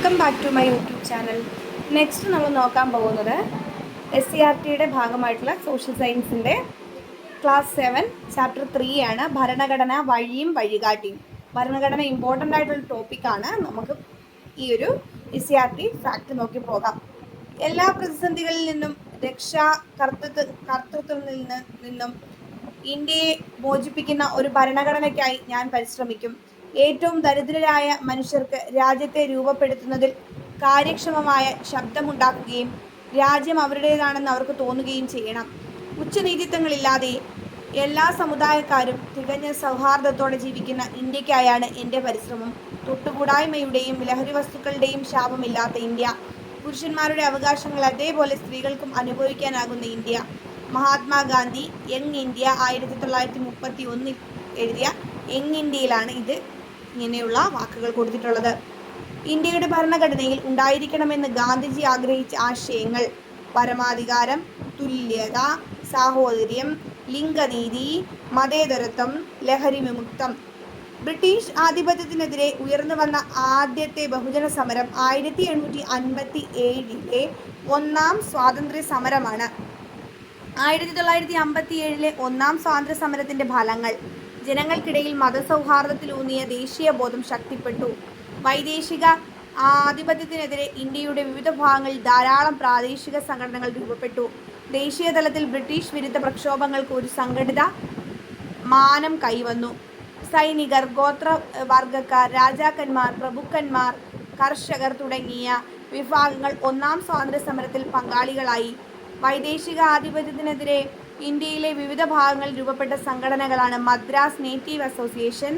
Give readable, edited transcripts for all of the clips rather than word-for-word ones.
Welcome back to my YouTube channel. Next നമ്മൾ നോക്കാൻ പോകുന്നത് SCERTയുടെ ഭാഗമായിട്ടുള്ള സോഷ്യൽ സയൻസിൻ്റെ ക്ലാസ് 7 ചാപ്റ്റർ 3 ആണ്. ഭരണഘടന വഴിയും വഴികാട്ടിയും. ഭരണഘടന ഇമ്പോർട്ടൻ്റ് ആയിട്ടുള്ള ടോപ്പിക്കാണ്. നമുക്ക് ഈ ഒരു SCERT ഫാക്ട് നോക്കി പോകാം. എല്ലാ പ്രതിസന്ധികളിൽ നിന്നും കർത്തൃത്വത്തിൽ നിന്നും ഇന്ത്യയെ മോചിപ്പിക്കുന്ന ഒരു ഭരണഘടനയ്ക്കായി ഞാൻ പരിശ്രമിക്കും. ഏറ്റവും ദരിദ്രരായ മനുഷ്യർക്ക് രാജ്യത്തെ രൂപപ്പെടുത്തുന്നതിൽ കാര്യക്ഷമമായ ശബ്ദമുണ്ടാക്കുകയും രാജ്യം അവരുടേതാണെന്ന് അവർക്ക് തോന്നുകയും ചെയ്യണം. ഉച്ചനീതിത്വങ്ങളില്ലാതെ എല്ലാ സമുദായക്കാരും തികഞ്ഞ സൗഹാർദ്ദത്തോടെ ജീവിക്കുന്ന ഇന്ത്യക്കായാണ് എൻ്റെ പരിശ്രമം. തൊട്ടുകൂടായ്മയുടെയും ലഹരി വസ്തുക്കളുടെയും ശാപമില്ലാത്ത ഇന്ത്യ. പുരുഷന്മാരുടെ അവകാശങ്ങൾ അതേപോലെ സ്ത്രീകൾക്കും അനുഭവിക്കാനാകുന്ന ഇന്ത്യ. മഹാത്മാഗാന്ധി യങ് ഇന്ത്യ 1931 എഴുതിയ യങ് ഇന്ത്യയിലാണ് ഇങ്ങനെയുള്ള വാക്കുകൾ കൊടുത്തിട്ടുള്ളത്. ഇന്ത്യയുടെ ഭരണഘടനയിൽ ഉണ്ടായിരിക്കണമെന്ന് ഗാന്ധിജി ആഗ്രഹിച്ച ആശയങ്ങൾ: പരമാധികാരം, തുല്യത, സാഹോദര്യം, ലിംഗനീതി, മതേതരത്വം, ലഹരി വിമുക്തം. ബ്രിട്ടീഷ് ആധിപത്യത്തിനെതിരെ ഉയർന്നു വന്ന ആദ്യത്തെ ബഹുജന സമരം 1857 ഒന്നാം സ്വാതന്ത്ര്യ സമരമാണ്. 1957 ഒന്നാം സ്വാതന്ത്ര്യ സമരത്തിന്റെ ഫലങ്ങൾ: ജനങ്ങൾക്കിടയിൽ മതസൗഹാർദ്ദത്തിലൂന്നിയ ദേശീയ ബോധം ശക്തിപ്പെട്ടു. വൈദേശിക ആധിപത്യത്തിനെതിരെ ഇന്ത്യയുടെ വിവിധ ഭാഗങ്ങളിൽ ധാരാളം പ്രാദേശിക സംഘടനകൾ രൂപപ്പെട്ടു. ദേശീയ തലത്തിൽ ബ്രിട്ടീഷ് വിരുദ്ധ പ്രക്ഷോഭങ്ങൾക്ക് ഒരു സംഘടിത മാനം കൈവന്നു. സൈനികർ, ഗോത്രവർഗക്കാർ, രാജാക്കന്മാർ, പ്രഭുക്കന്മാർ, കർഷകർ തുടങ്ങിയ വിഭാഗങ്ങൾ ഒന്നാം സ്വാതന്ത്ര്യ സമരത്തിൽ പങ്കാളികളായി. വൈദേശിക ആധിപത്യത്തിനെതിരെ ഇന്ത്യയിലെ വിവിധ ഭാഗങ്ങളിൽ രൂപപ്പെട്ട സംഘടനകളാണ് മദ്രാസ് നേറ്റീവ് അസോസിയേഷൻ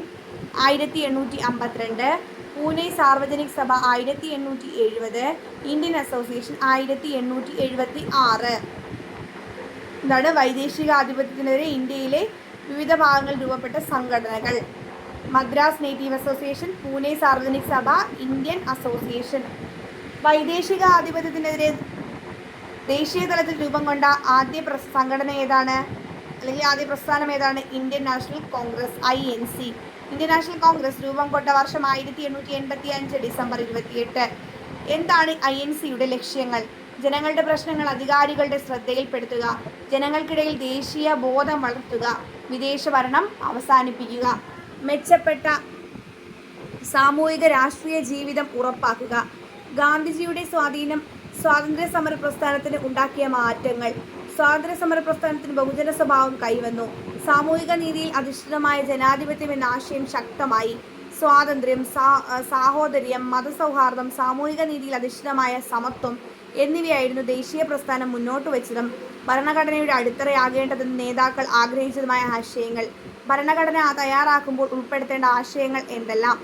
1852, പൂനെ സാർവജനിക് സഭ 1870, ഇന്ത്യൻ അസോസിയേഷൻ 1876. ഇതാണ് വൈദേശിക ആധിപത്യത്തിനെതിരെ ഇന്ത്യയിലെ വിവിധ ഭാഗങ്ങളിൽ രൂപപ്പെട്ട സംഘടനകൾ. മദ്രാസ് നേറ്റീവ് അസോസിയേഷൻ, പൂനെ സാർവജനിക് സഭ, ഇന്ത്യൻ അസോസിയേഷൻ. വൈദേശിക ആധിപത്യത്തിനെതിരെ ദേശീയ തലത്തിൽ രൂപം കൊണ്ട ആദ്യ സംഘടന ഏതാണ്, അല്ലെങ്കിൽ ആദ്യ പ്രസ്ഥാനം ഏതാണ്? Indian national Congress, INC. Indian national Congress രൂപം കൊണ്ട വർഷം 1885 ഡിസംബർ 28. എന്താണ് INCയുടെ ലക്ഷ്യങ്ങൾ? ജനങ്ങളുടെ പ്രശ്നങ്ങൾ അധികാരികളുടെ ശ്രദ്ധയിൽപ്പെടുത്തുക, ജനങ്ങൾക്കിടയിൽ ദേശീയ ബോധം വളർത്തുക, വിദേശ ഭരണം അവസാനിപ്പിക്കുക, മെച്ചപ്പെട്ട സാമൂഹിക രാഷ്ട്രീയ ജീവിതം ഉറപ്പാക്കുക. ഗാന്ധിജിയുടെ സ്വാധീനം സ്വാതന്ത്ര്യ സമര പ്രസ്ഥാനത്തിന് ഉണ്ടാക്കിയ മാറ്റങ്ങൾ: സ്വാതന്ത്ര്യ സമര പ്രസ്ഥാനത്തിന് ബഹുജന സ്വഭാവം കൈവന്നു. സാമൂഹിക നീതിയിൽ അധിഷ്ഠിതമായ ജനാധിപത്യം എന്ന ആശയം ശക്തമായി. സ്വാതന്ത്ര്യം, സാഹോദര്യം, മതസൗഹാർദ്ദം, സാമൂഹിക നീതിയിൽ അധിഷ്ഠിതമായ സമത്വം എന്നിവയായിരുന്നു ദേശീയ പ്രസ്ഥാനം മുന്നോട്ട് വച്ചതും ഭരണഘടനയുടെ അടിത്തറയാകേണ്ടതെന്ന് നേതാക്കൾ ആഗ്രഹിച്ചതുമായ ആശയങ്ങൾ. ഭരണഘടന തയ്യാറാക്കുമ്പോൾ ഉൾപ്പെടുത്തേണ്ട ആശയങ്ങൾ എന്തെല്ലാം?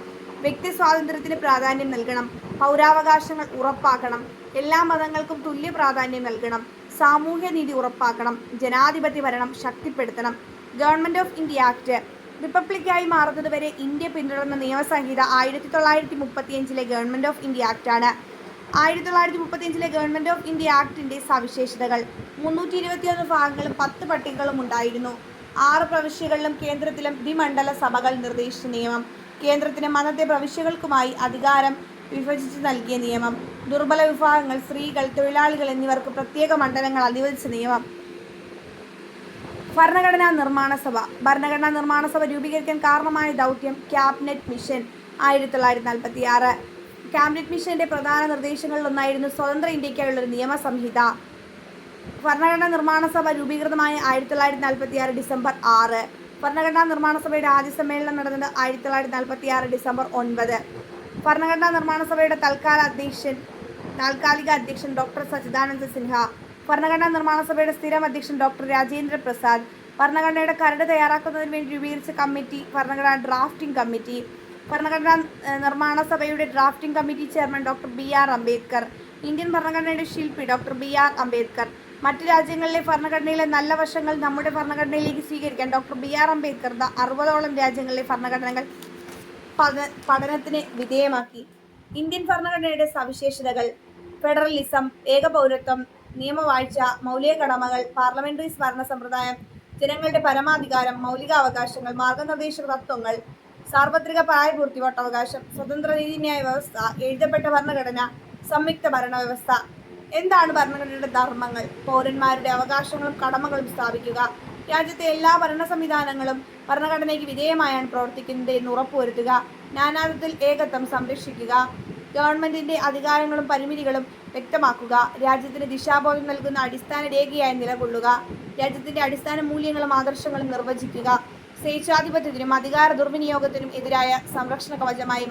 വ്യക്തി സ്വാതന്ത്ര്യത്തിന് പ്രാധാന്യം നൽകണം, പൗരാവകാശങ്ങൾ ഉറപ്പാക്കണം, എല്ലാ മതങ്ങൾക്കും തുല്യ പ്രാധാന്യം നൽകണം, സാമൂഹ്യ നീതി ഉറപ്പാക്കണം, ജനാധിപത്യ ഭരണം ശക്തിപ്പെടുത്തണം. ഗവൺമെൻറ് ഓഫ് ഇന്ത്യ ആക്ട് റിപ്പബ്ലിക്കായി മാറുന്നതുവരെ ഇന്ത്യ പിന്തുടർന്ന നിയമസംഹിത 1935 ഗവൺമെൻറ് ഓഫ് ഇന്ത്യ ആക്ടാണ്. 1935 ഗവൺമെൻറ് ഓഫ് ഇന്ത്യ ആക്ടിൻ്റെ സവിശേഷതകൾ: 321 ഭാഗങ്ങളും 10 പട്ടികകളും ഉണ്ടായിരുന്നു. 6 പ്രവിശ്യകളിലും കേന്ദ്രത്തിലും ദ്വിമണ്ഡല സഭകൾ നിർദ്ദേശിച്ച നിയമം. കേന്ദ്രത്തിന് മതത്തെ പ്രവിശ്യകൾക്കുമായി അധികാരം വിഭജിച്ച് നൽകിയ നിയമം. ദുർബല വിഭാഗങ്ങൾ, സ്ത്രീകൾ, തൊഴിലാളികൾ എന്നിവർക്ക് പ്രത്യേക മണ്ഡലങ്ങൾ അനുവദിച്ച നിയമം. ഭരണഘടനാ നിർമ്മാണ സഭ. ഭരണഘടനാ നിർമ്മാണ സഭ രൂപീകരിക്കാൻ കാരണമായ ദൗത്യം ക്യാബിനറ്റ് മിഷൻ 1946. ക്യാബിനറ്റ് മിഷന്റെ പ്രധാന നിർദ്ദേശങ്ങളിലൊന്നായിരുന്നു സ്വതന്ത്ര ഇന്ത്യക്കായുള്ളൊരു നിയമസംഹിത. ഭരണഘടനാ നിർമ്മാണ സഭ രൂപീകൃതമായ 1946 ഡിസംബർ 6. ഭരണഘടനാ നിർമ്മാണ സഭയുടെ ആദ്യ സമ്മേളനം നടന്നത് 1946 ഡിസംബർ 9. ഭരണഘടനാ നിർമ്മാണ സഭയുടെ താൽക്കാലിക അധ്യക്ഷൻ ഡോക്ടർ സച്ചിദാനന്ദ സിൻഹ. ഭരണഘടനാ നിർമ്മാണ സഭയുടെ സ്ഥിരം അധ്യക്ഷൻ ഡോക്ടർ രാജേന്ദ്ര പ്രസാദ്. ഭരണഘടനയുടെ കരട് തയ്യാറാക്കുന്നതിന് വേണ്ടി രൂപീകരിച്ച കമ്മിറ്റി ഭരണഘടനാ ഡ്രാഫ്റ്റിംഗ് കമ്മിറ്റി. ഭരണഘടനാ നിർമ്മാണ സഭയുടെ drafting committee chairman doctor BR Ambedkar. Indian ഭരണഘടനയുടെ ശില്പി ഡോക്ടർ BR അംബേദ്കർ. മറ്റ് രാജ്യങ്ങളിലെ ഭരണഘടനയിലെ നല്ല വശങ്ങൾ നമ്മുടെ ഭരണഘടനയിലേക്ക് സ്വീകരിക്കാൻ ഡോക്ടർ BR അംബേദ്കർ 60ഓളം രാജ്യങ്ങളിലെ ഭരണഘടനകൾ പഠനത്തിന് വിധേയമാക്കി. ഇന്ത്യൻ ഭരണഘടനയുടെ സവിശേഷതകൾ: ഫെഡറലിസം, ഏകപൗരത്വം, നിയമവാഴ്ച, മൗലിക കടമകൾ, പാർലമെന്ററി ഭരണ സമ്പ്രദായം, ജനങ്ങളുടെ പരമാധികാരം, മൗലികാവകാശങ്ങൾ, മാർഗനിർദ്ദേശക തത്വങ്ങൾ, സാർവത്രിക പ്രായപൂർത്തി വോട്ടവകാശം, സ്വതന്ത്ര നീതിന്യായ വ്യവസ്ഥ, എഴുതപ്പെട്ട ഭരണഘടന, സംയുക്ത ഭരണ വ്യവസ്ഥ. എന്താണ് ഭരണഘടനയുടെ ധർമ്മങ്ങൾ? പൗരന്മാരുടെ അവകാശങ്ങളും കടമകളും സ്ഥാപിക്കുക. രാജ്യത്തെ എല്ലാ ഭരണ സംവിധാനങ്ങളും ഭരണഘടനയ്ക്ക് വിധേയമായാണ് പ്രവർത്തിക്കുന്നത് എന്ന് ഉറപ്പുവരുത്തുക. നാനാത്വത്തിൽ ഏകത്വം സംരക്ഷിക്കുക. ഗവൺമെന്റിന്റെ അധികാരങ്ങളും പരിമിതികളും വ്യക്തമാക്കുക. രാജ്യത്തിന് ദിശാബോധം നൽകുന്ന അടിസ്ഥാന രേഖയായി നിലകൊള്ളുക. രാജ്യത്തിന്റെ അടിസ്ഥാന മൂല്യങ്ങളും ആദർശങ്ങളും നിർവചിക്കുക. സ്വേച്ഛാധിപത്യത്തിനും അധികാര ദുർവിനിയോഗത്തിനും എതിരായ സംരക്ഷണ കവചമായി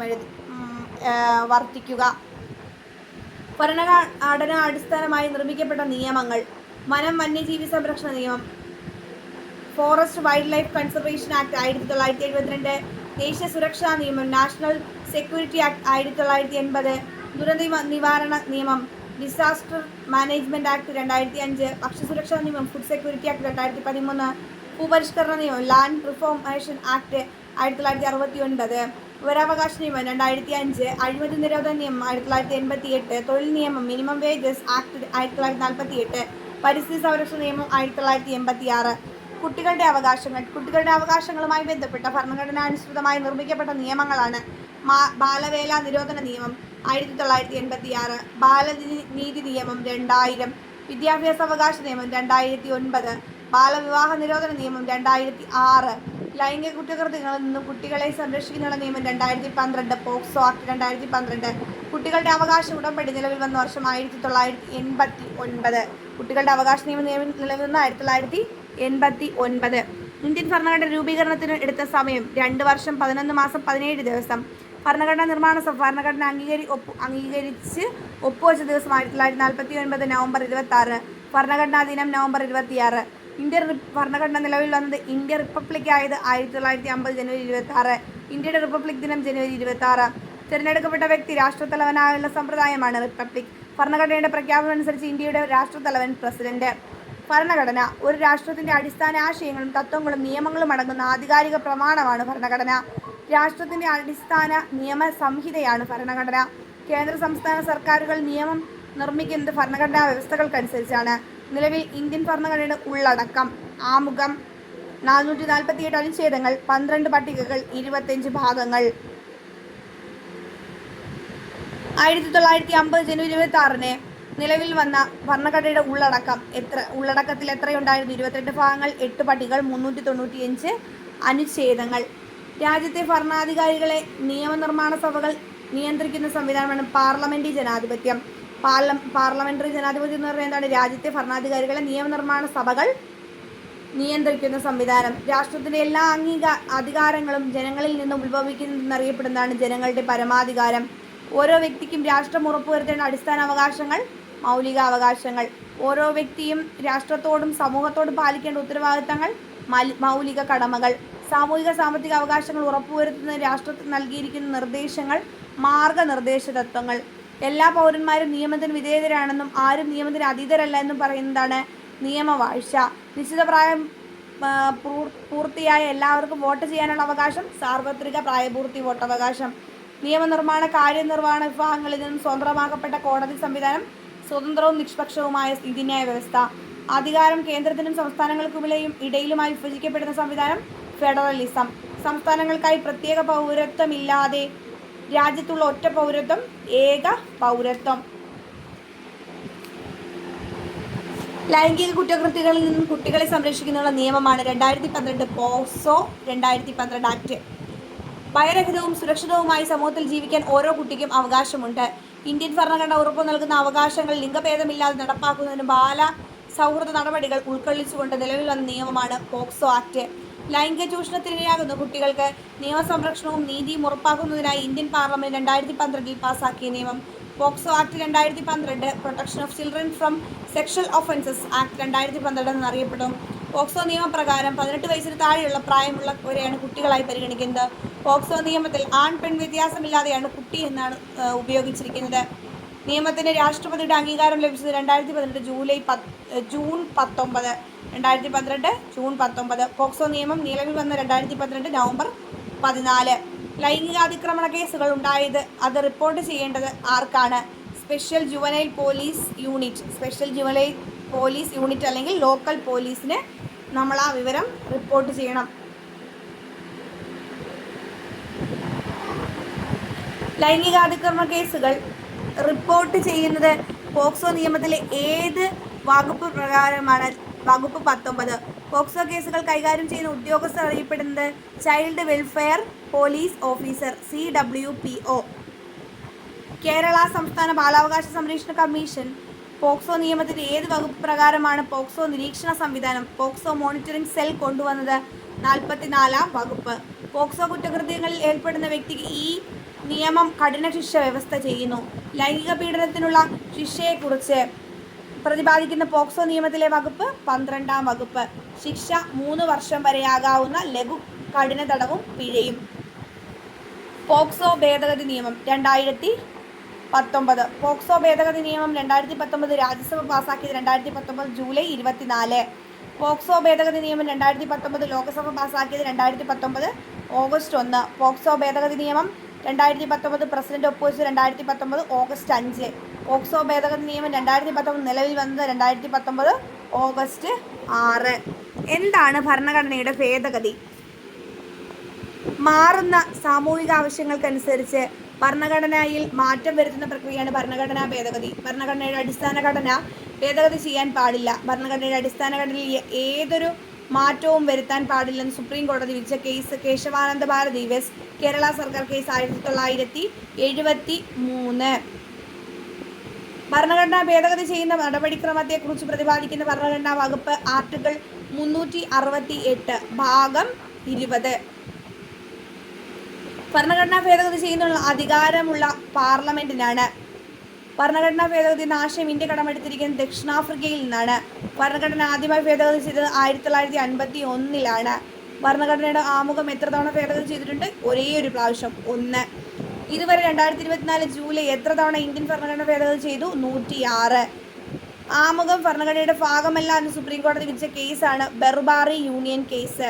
വർത്തിക്കുക. ഭരണഘടന അടിസ്ഥാനമായി നിർമ്മിക്കപ്പെട്ട നിയമങ്ങൾ: വനം വന്യജീവി സംരക്ഷണ നിയമം, forest wild life conservation act 1972, ദേശീയ സുരക്ഷാ നിയമം, നാഷണൽ സെക്യൂരിറ്റി ആക്ട് 1980, ദുരന്ത നിവാരണ നിയമം, ഡിസാസ്റ്റർ മാനേജ്മെന്റ് ആക്ട് 2005, ഭക്ഷ്യസുരക്ഷാ നിയമം, ഫുഡ് സെക്യൂരിറ്റി ആക്ട് 2013, ഭൂപരിഷ്കരണ നിയമം, ലാൻഡ് റിഫോർമേഷൻ ആക്ട് 1969, വിവരാവകാശ നിയമം 2005, അഴിമതി നിരോധന നിയമം 1988, തൊഴിൽ നിയമം, മിനിമം വേജസ് ആക്ട് 1948, പരിസ്ഥിതി സംരക്ഷണ നിയമം 1986. കുട്ടികളുടെ അവകാശങ്ങൾ. കുട്ടികളുടെ അവകാശങ്ങളുമായി ബന്ധപ്പെട്ട ഭരണഘടനാനുസൃതമായി നിർമ്മിക്കപ്പെട്ട നിയമങ്ങളാണ് ബാലവേല നിരോധന നിയമം 1986, ബാലനീതി നിയമം 2000, വിദ്യാഭ്യാസ അവകാശ നിയമം 2009, ബാലവിവാഹ നിരോധന നിയമം 2006, ലൈംഗിക കുറ്റകൃത്യങ്ങളിൽ നിന്നും കുട്ടികളെ സംരക്ഷിക്കുന്നതിനുള്ള നിയമം 2012, പോക്സോ ആക്ട് 2012, കുട്ടികളുടെ അവകാശ ഉടമ്പടി നിലവിൽ വന്ന വർഷം 1989. കുട്ടികളുടെ അവകാശ നിയമം നിലവിൽ വന്ന 1989. ഇന്ത്യൻ ഭരണഘടന രൂപീകരണത്തിന് എടുത്ത സമയം 2 വർഷം 11 മാസം 17 ദിവസം. ഭരണഘടനാ നിർമ്മാണ സഭ ഭരണഘടന അംഗീകരിച്ച് ഒപ്പുവെച്ച ദിവസം 1949 നവംബർ 26. ഭരണഘടനാ ദിനം നവംബർ 26. ഇന്ത്യൻ ഭരണഘടന നിലവിൽ വന്നത് ഇന്ത്യ റിപ്പബ്ലിക് ആയത് 1950 ജനുവരി 26. ഇന്ത്യയുടെ റിപ്പബ്ലിക് ദിനം ജനുവരി 26. തിരഞ്ഞെടുക്കപ്പെട്ട വ്യക്തി രാഷ്ട്രത്തലവനായുള്ള സമ്പ്രദായമാണ് റിപ്പബ്ലിക്. ഭരണഘടനയുടെ പ്രഖ്യാപനം അനുസരിച്ച് ഇന്ത്യയുടെ രാഷ്ട്രത്തലവൻ പ്രസിഡന്റ്. ഭരണഘടന ഒരു രാഷ്ട്രത്തിന്റെ അടിസ്ഥാന ആശയങ്ങളും തത്വങ്ങളും നിയമങ്ങളും അടങ്ങുന്ന ആധികാരിക പ്രമാണമാണ് ഭരണഘടന. രാഷ്ട്രത്തിന്റെ അടിസ്ഥാന നിയമ സംഹിതയാണ് ഭരണഘടന. കേന്ദ്ര സംസ്ഥാന സർക്കാരുകൾ നിയമം നിർമ്മിക്കുന്നത് ഭരണഘടനാ വ്യവസ്ഥകൾക്കനുസരിച്ചാണ്. നിലവിൽ ഇന്ത്യൻ ഭരണഘടനയുടെ ഉള്ളടക്കം: ആമുഖം, 447 അനുച്ഛേദങ്ങൾ, 12 പട്ടികകൾ, 25 ഭാഗങ്ങൾ. 1950 ജനുവരി 26 നിലവിൽ വന്ന ഭരണഘടനയുടെ ഉള്ളടക്കത്തിൽ എത്രയുണ്ടായിരുന്നു? 28 ഭാഗങ്ങൾ, 8 പട്ടികകൾ, 395 അനുച്ഛേദങ്ങൾ. രാജ്യത്തെ ഭരണാധികാരികളെ നിയമനിർമ്മാണ സഭകൾ നിയന്ത്രിക്കുന്ന സംവിധാനമാണ് പാർലമെന്ററി ജനാധിപത്യം. പാർലമെന്ററി ജനാധിപത്യം എന്ന് പറയുന്നത് എന്താണ്? രാജ്യത്തെ ഭരണാധികാരികളെ നിയമനിർമ്മാണ സഭകൾ നിയന്ത്രിക്കുന്ന സംവിധാനം. രാഷ്ട്രത്തിന്റെ എല്ലാ അധികാരങ്ങളും ജനങ്ങളിൽ നിന്നും ഉത്ഭവിക്കുന്നതെന്നറിയപ്പെടുന്നതാണ് ജനങ്ങളുടെ പരമാധികാരം. ഓരോ വ്യക്തിക്കും രാഷ്ട്രം ഉറപ്പുവരുത്തേണ്ട അടിസ്ഥാന അവകാശങ്ങൾ മൗലിക അവകാശങ്ങൾ. ഓരോ വ്യക്തിയും രാഷ്ട്രത്തോടും സമൂഹത്തോടും പാലിക്കേണ്ട ഉത്തരവാദിത്തങ്ങൾ മൗലിക കടമകൾ. സാമൂഹിക സാമ്പത്തിക അവകാശങ്ങൾ ഉറപ്പുവരുത്തുന്നതിന് രാഷ്ട്രത്തിന് നൽകിയിരിക്കുന്ന നിർദ്ദേശങ്ങൾ മാർഗനിർദ്ദേശ തത്വങ്ങൾ. എല്ലാ പൗരന്മാരും നിയമത്തിന് വിധേയരാണെന്നും ആരും നിയമത്തിന് അതീതരല്ല എന്നും പറയുന്നതാണ് നിയമവാഴ്ച. നിശ്ചിത പ്രായം പൂർത്തിയായ എല്ലാവർക്കും വോട്ട് ചെയ്യാനുള്ള അവകാശം സാർവത്രിക പ്രായപൂർത്തി വോട്ടവകാശം. നിയമനിർമ്മാണ കാര്യനിർവഹണ വിഭാഗങ്ങളിൽ നിന്നും സ്വതന്ത്രമാക്കപ്പെട്ട കോടതി സംവിധാനം സ്വതന്ത്രവും നിഷ്പക്ഷവുമായ നീതിന്യായ വ്യവസ്ഥ. അധികാരം കേന്ദ്രത്തിനും സംസ്ഥാനങ്ങൾക്കുമിടയിലും ഇടയിലുമായി വിഭജിക്കപ്പെടുന്ന സംവിധാനം ഫെഡറലിസം. സംസ്ഥാനങ്ങൾക്കായി പ്രത്യേക പൗരത്വമില്ലാതെ രാജ്യത്തുള്ള ഒറ്റ പൗരത്വം ഏക പൗരത്വം. ലൈംഗിക കുറ്റകൃത്യങ്ങളിൽ നിന്നും കുട്ടികളെ സംരക്ഷിക്കുന്നതിനുള്ള നിയമമാണ് 2012 പോക്സോ 2012 ആക്ട്. ഭയരഹിതവും സുരക്ഷിതവുമായി സമൂഹത്തിൽ ജീവിക്കാൻ ഓരോ കുട്ടിക്കും അവകാശമുണ്ട്. ഇന്ത്യൻ ഭരണഘടന ഉറപ്പു നൽകുന്ന അവകാശങ്ങൾ ലിംഗഭേദമില്ലാതെ നടപ്പാക്കുന്നതിന് ബാല സൗഹൃദ നടപടികൾ ഉൾക്കൊള്ളിച്ചുകൊണ്ട് നിലവിൽ വന്ന നിയമമാണ് പോക്സോ ആക്ട്. ലൈംഗിക ചൂഷണത്തിനിരയാകുന്ന കുട്ടികൾക്ക് നിയമസംരക്ഷണവും നീതിയും ഉറപ്പാക്കുന്നതിനായി ഇന്ത്യൻ പാർലമെന്റ് 2012 പാസാക്കിയ നിയമം POCSO act 2012, protection of children from sexual offences act 2012 എന്നറിയപ്പെടും. പോക്സോ നിയമപ്രകാരം 18 വയസ്സിന് താഴെയുള്ള പ്രായമുള്ളവരെയാണ് കുട്ടികളായി പരിഗണിക്കുന്നത്. പോക്സോ നിയമത്തിൽ ആൺ പെൺ വ്യത്യാസമില്ലാതെയാണ് കുട്ടി എന്നാണ് ഉപയോഗിച്ചിരിക്കുന്നത്. നിയമത്തിന് രാഷ്ട്രപതിയുടെ അംഗീകാരം ലഭിച്ചത് 2012 ജൂൺ 19. പോക്സോ നിയമം നിലവിൽ വന്ന 2012 നവംബർ 14. ലൈംഗിക അതിക്രമണ കേസുകൾ ഉണ്ടായത് അത് റിപ്പോർട്ട് ചെയ്യേണ്ടത് ആർക്കാണ്? സ്പെഷ്യൽ ജുവനൈൽ പോലീസ് യൂണിറ്റ് അല്ലെങ്കിൽ ലോക്കൽ പോലീസിന് നമ്മൾ ആ വിവരം റിപ്പോർട്ട് ചെയ്യണം. ലൈംഗികാതിക്രമ കേസുകൾ റിപ്പോർട്ട് ചെയ്യുന്നത് പോക്സോ നിയമത്തിലെ ഏത് വകുപ്പ് പ്രകാരമാണ്? വകുപ്പ് 19. പോക്സോ കേസുകൾ കൈകാര്യം ചെയ്യുന്ന ഉദ്യോഗസ്ഥർ അറിയപ്പെടുന്നത് child welfare police officer, CWPO. Kerala സംസ്ഥാന ബാലാവകാശ സംരക്ഷണ കമ്മീഷൻ പോക്സോ നിയമത്തിന്റെ ഏത് വകുപ്പ് പ്രകാരമാണ് പോക്സോ നിരീക്ഷണ സംവിധാനം, പോക്സോ മോണിറ്ററിംഗ് സെൽ കൊണ്ടുവന്നത്? 44-ാം വകുപ്പ്. പോക്സോ കുറ്റകൃത്യങ്ങളിൽ ഏർപ്പെടുന്ന വ്യക്തിക്ക് ഈ നിയമം കഠിന ശിക്ഷ വ്യവസ്ഥ ചെയ്യുന്നു. ലൈംഗിക പീഡനത്തിനുള്ള ശിക്ഷയെക്കുറിച്ച് പ്രതിപാദിക്കുന്ന പോക്സോ നിയമത്തിലെ വകുപ്പ് 12-ാം വകുപ്പ്. ശിക്ഷ 3 വർഷം വരെയാകാവുന്ന ലഘു കഠിന തടവും പിഴയും. പോക്സോ ഭേദഗതി നിയമം 2019. പോക്സോ ഭേദഗതി നിയമം 2019 രാജ്യസഭ പാസാക്കിയത് 2019 ജൂലൈ 24. പോക്സോ ഭേദഗതി നിയമം 2019 ലോക്സഭ പാസാക്കിയത് 2019 ഓഗസ്റ്റ് 1. പോക്സോ ഭേദഗതി നിയമം 2019 പ്രസിഡന്റ് ഒപ്പുവെച്ചത് 2019 ഓഗസ്റ്റ് 5. പോക്സോ ഭേദഗതി നിയമം 2019 നിലവിൽ വന്നത് 2019 ഓഗസ്റ്റ് 6. എന്താണ് ഭരണഘടനയുടെ ഭേദഗതി? മാറുന്ന സാമൂഹിക ആവശ്യങ്ങൾക്കനുസരിച്ച് ഭരണഘടനയിൽ മാറ്റം വരുത്തുന്ന പ്രക്രിയയാണ് ഭരണഘടനാ ഭേദഗതി. ഭരണഘടനയുടെ അടിസ്ഥാന ഘടന ഭേദഗതി ചെയ്യാൻ പാടില്ല. ഭരണഘടനയുടെ അടിസ്ഥാന ഘടനയിൽ ഏതൊരു മാറ്റവും വരുത്താൻ പാടില്ലെന്ന് സുപ്രീം കോടതി വിധിച്ച കേസ് കേശവാനന്ദ ഭാരതി വെസ് കേരള സർക്കാർ കേസ് 1973. ഭരണഘടനാ ഭേദഗതി ചെയ്യുന്ന നടപടിക്രമത്തെക്കുറിച്ച് പ്രതിപാദിക്കുന്ന ഭരണഘടനാ വകുപ്പ് ആർട്ടിക്കിൾ 368 ഭാഗം 20. ഭരണഘടനാ ഭേദഗതി ചെയ്യുന്നതിനുള്ള അധികാരമുള്ള പാർലമെന്റിനാണ്. ഭരണഘടനാ ഭേദഗതി എന്ന ആശയം ഇന്ത്യ കടമെടുത്തിരിക്കുന്നത് ദക്ഷിണാഫ്രിക്കയിൽ നിന്നാണ്. ഭരണഘടന ആദ്യമായി ഭേദഗതി ചെയ്തത് 1951-ലാണ്. ഭരണഘടനയുടെ ആമുഖം എത്ര തവണ ഭേദഗതി ചെയ്തിട്ടുണ്ട്? ഒരേ ഒരു പ്രാവശ്യം, 1. ഇതുവരെ 2024 ജൂലൈ എത്ര തവണ ഇന്ത്യൻ ഭരണഘടന ഭേദഗതി ചെയ്തു? 106. ആമുഖം ഭരണഘടനയുടെ ഭാഗമല്ല എന്ന് സുപ്രീം കോടതി വിധിച്ച കേസാണ് ബെർബാറി യൂണിയൻ കേസ്.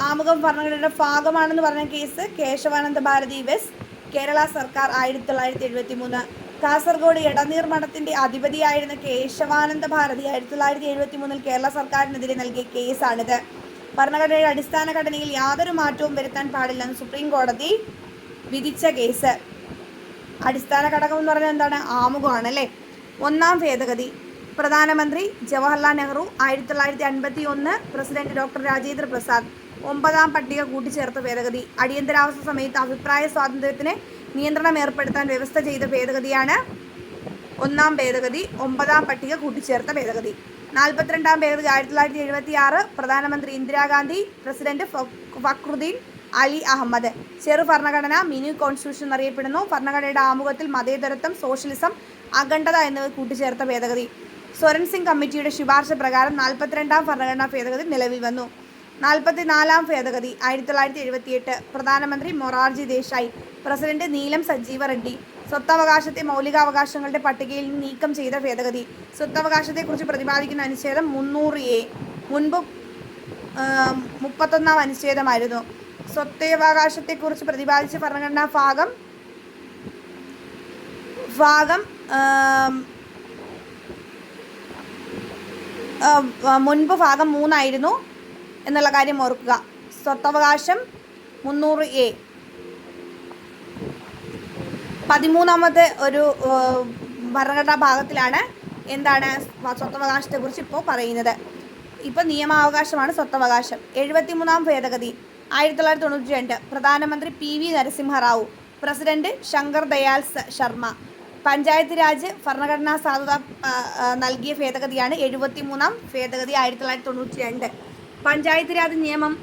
ആമുഖം ഭരണഘടനയുടെ ഭാഗമാണെന്ന് പറഞ്ഞ കേസ് കേശവാനന്ദ ഭാരതി വെസ് കേരള സർക്കാർ 1973. കാസർഗോഡ് എടനീർ മഠത്തിന്റെ അധിപതിയായിരുന്ന കേശവാനന്ദ ഭാരതി 1973 കേരള സർക്കാരിനെതിരെ നൽകിയ കേസാണിത്. ഭരണഘടനയുടെ അടിസ്ഥാന ഘടനയിൽ യാതൊരു മാറ്റവും വരുത്താൻ പാടില്ലെന്ന് സുപ്രീം കോടതി വിധിച്ച കേസ്. അടിസ്ഥാന ഘടകം എന്ന് പറഞ്ഞാൽ എന്താണ്? ആമുഖമാണല്ലേ. 1-ാം ഭേദഗതി. പ്രധാനമന്ത്രി ജവഹർലാൽ നെഹ്റു 1951, പ്രസിഡന്റ് ഡോക്ടർ രാജേന്ദ്ര പ്രസാദ്. 9-ാം പട്ടിക കൂട്ടിച്ചേർത്ത ഭേദഗതി. അടിയന്തരാവസ്ഥ സമയത്ത് അഭിപ്രായ സ്വാതന്ത്ര്യത്തിന് നിയന്ത്രണം ഏർപ്പെടുത്താൻ വ്യവസ്ഥ ചെയ്ത ഭേദഗതിയാണ് 1-ാം ഭേദഗതി. 9-ാം പട്ടിക കൂട്ടിച്ചേർത്ത ഭേദഗതി. 42-ാം ഭേദഗതി 1976. പ്രധാനമന്ത്രി ഇന്ദിരാഗാന്ധി, പ്രസിഡന്റ് ഫക്രുദ്ദീൻ അലി അഹമ്മദ്. ചെറു ഭരണഘടന, മിനി കോൺസ്റ്റിറ്റ്യൂഷൻ എന്നറിയപ്പെടുന്നു. ഭരണഘടനയുടെ ആമുഖത്തിൽ മതേതരത്വം, സോഷ്യലിസം, അഖണ്ഡത എന്നിവ കൂട്ടിച്ചേർത്ത ഭേദഗതി. സ്വരൻ സിംഗ് കമ്മിറ്റിയുടെ ശുപാർശ പ്രകാരം 42-ാം ഭരണഘടനാ ഭേദഗതി നിലവിൽ വന്നു. 44-ാം ഭേദഗതി 1978. പ്രധാനമന്ത്രി മൊറാർജി ദേശായി, പ്രസിഡന്റ് നീലം സഞ്ജീവ റെഡ്ഡി. സ്വത്തവകാശത്തെ മൗലികാവകാശങ്ങളുടെ പട്ടികയിൽ നിന്ന് നീക്കം ചെയ്ത ഭേദഗതി. സ്വത്തവകാശത്തെക്കുറിച്ച് പ്രതിപാദിക്കുന്ന അനുച്ഛേദം 300A മുൻപ് 31-ാം അനുച്ഛേദമായിരുന്നു. സ്വത്തവകാശത്തെക്കുറിച്ച് പ്രതിപാദിച്ച ഭരണഘടനാ ഭാഗം മുൻപ് ഭാഗം 3 ആയിരുന്നു എന്നുള്ള കാര്യം ഓർക്കുക. സ്വത്തവകാശം 300A. 13-ാമത്തെ ഒരു ഭരണഘടനാ ഭാഗത്തിലാണ് എന്താണ് സ്വത്തവകാശത്തെക്കുറിച്ച് ഇപ്പോൾ പറയുന്നത്. ഇപ്പോൾ നിയമാവകാശമാണ് സ്വത്തവകാശം. 73-ാം ഭേദഗതി 1992. പ്രധാനമന്ത്രി PV നരസിംഹറാവു, പ്രസിഡന്റ് ശങ്കർ ദയാൽ ശർമ്മ. പഞ്ചായത്ത് രാജ് ഭരണഘടനാ സാധുത നൽകിയ ഭേദഗതിയാണ് 73-ാം ഭേദഗതി 1992. പഞ്ചായത്ത് രാജ് നിയമം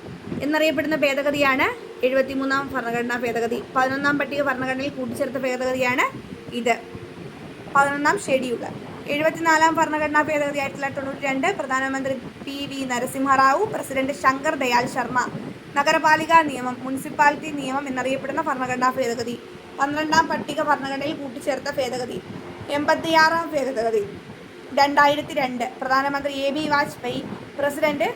എന്നറിയപ്പെടുന്ന ഭേദഗതിയാണ് 73-ാം ഭരണഘടനാ ഭേദഗതി. 11-ാം പട്ടിക ഭരണഘടനയിൽ കൂട്ടിച്ചേർത്ത ഭേദഗതിയാണ് ഇത്, 11-ാം ഷെഡ്യൂൾ. 74-ാം ഭരണഘടനാ ഭേദഗതി 1992. പ്രധാനമന്ത്രി PV നരസിംഹറാവു, പ്രസിഡന്റ് ശങ്കർ ദയാൽ ശർമ്മ. നഗരപാലികാ നിയമം, മുനിസിപ്പാലിറ്റി നിയമം എന്നറിയപ്പെടുന്ന ഭരണഘടനാ ഭേദഗതി. 12-ാം പട്ടിക ഭരണഘടനയിൽ കൂട്ടിച്ചേർത്ത ഭേദഗതി. 86-ാം ഭേദഗതി 2002. പ്രധാനമന്ത്രി AB Vajpayee, president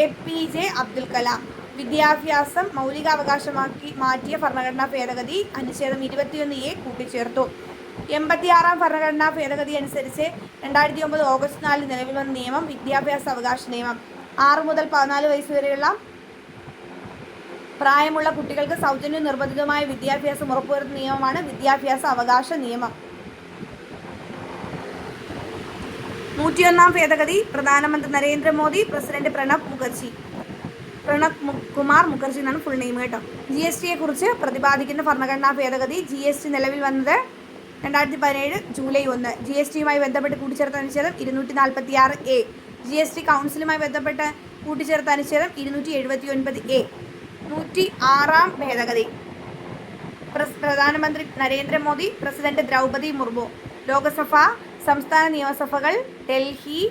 APJ Abdul Kalam. വിദ്യാഭ്യാസം മൗലികാവകാശമാക്കി മാറ്റിയ ഭരണഘടനാ ഭേദഗതി അനുച്ഛേദം 21A കൂട്ടിച്ചേർത്തു. 86-ാം ഭരണഘടനാ ഭേദഗതി അനുസരിച്ച് 2009 ഓഗസ്റ്റ് 4 നിലവിൽ വന്ന നിയമം വിദ്യാഭ്യാസ അവകാശ നിയമം. 6 മുതൽ 14 വയസ്സ് വരെയുള്ള പ്രായമുള്ള കുട്ടികൾക്ക് സൗജന്യവും നിർബന്ധിതമായ വിദ്യാഭ്യാസം ഉറപ്പുവരുത്തുന്ന നിയമമാണ് വിദ്യാഭ്യാസ അവകാശ നിയമം. 101 ഭേദഗതി പ്രധാനമന്ത്രി നരേന്ദ്രമോദി, പ്രസിഡന്റ് പ്രണബ് കുമാർ മുഖർജി എന്നാണ് ഫുൾ നെയിം കേട്ടോ. GST കുറിച്ച് പ്രതിപാദിക്കുന്ന ഭരണഘടനാ ഭേദഗതി. GST നിലവിൽ വന്നത് 2017 ജൂലൈ 1. GSTയുമായി ബന്ധപ്പെട്ട് കൂട്ടിച്ചേർത്ത അനുച്ഛേദം 246A. GST കൗൺസിലുമായി ബന്ധപ്പെട്ട് കൂട്ടിച്ചേർത്ത അനുച്ഛേദം 279A. 106 ഭേദഗതി പ്രധാനമന്ത്രി നരേന്ദ്രമോദി, പ്രസിഡന്റ് ദ്രൗപദി മുർമു. ലോകസഭ, സംസ്ഥാന നിയമസഭകൾ, ഡൽഹി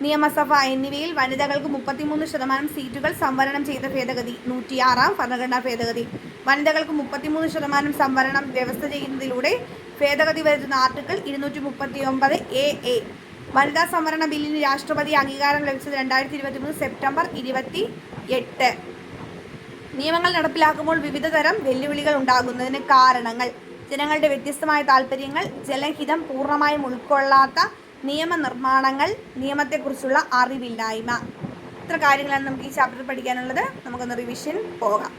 നിയമസഭ എന്നിവയിൽ വനിതകൾക്ക് 33% സീറ്റുകൾ സംവരണം ചെയ്ത ഭേദഗതി. 106 ഭരണഘടനാ ഭേദഗതി. വനിതകൾക്ക് 33% സംവരണം വ്യവസ്ഥ ചെയ്യുന്നതിലൂടെ ഭേദഗതി വരുത്തുന്ന ആർട്ടിക്കിൾ 239AA. വനിതാ സംവരണ ബില്ലിന് രാഷ്ട്രപതി അംഗീകാരം ലഭിച്ചത് 2023 സെപ്റ്റംബർ 28. നിയമങ്ങൾ നടപ്പിലാക്കുമ്പോൾ വിവിധ തരം വെല്ലുവിളികൾ ഉണ്ടാകുന്നതിന് കാരണങ്ങൾ. ജനങ്ങളുടെ വ്യത്യസ്തമായ താൽപ്പര്യങ്ങൾ, ജനഹിതം പൂർണ്ണമായും ഉൾക്കൊള്ളാത്ത നിയമനിർമ്മാണങ്ങൾ, നിയമത്തെക്കുറിച്ചുള്ള അറിവില്ലായ്മ. ഇത്ര കാര്യങ്ങളാണ് നമുക്ക് ഈ ചാപ്റ്റർ പഠിക്കാനുള്ളത്. നമുക്കൊന്ന് റിവിഷൻ പോകാം.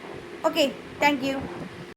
Okay, thank you.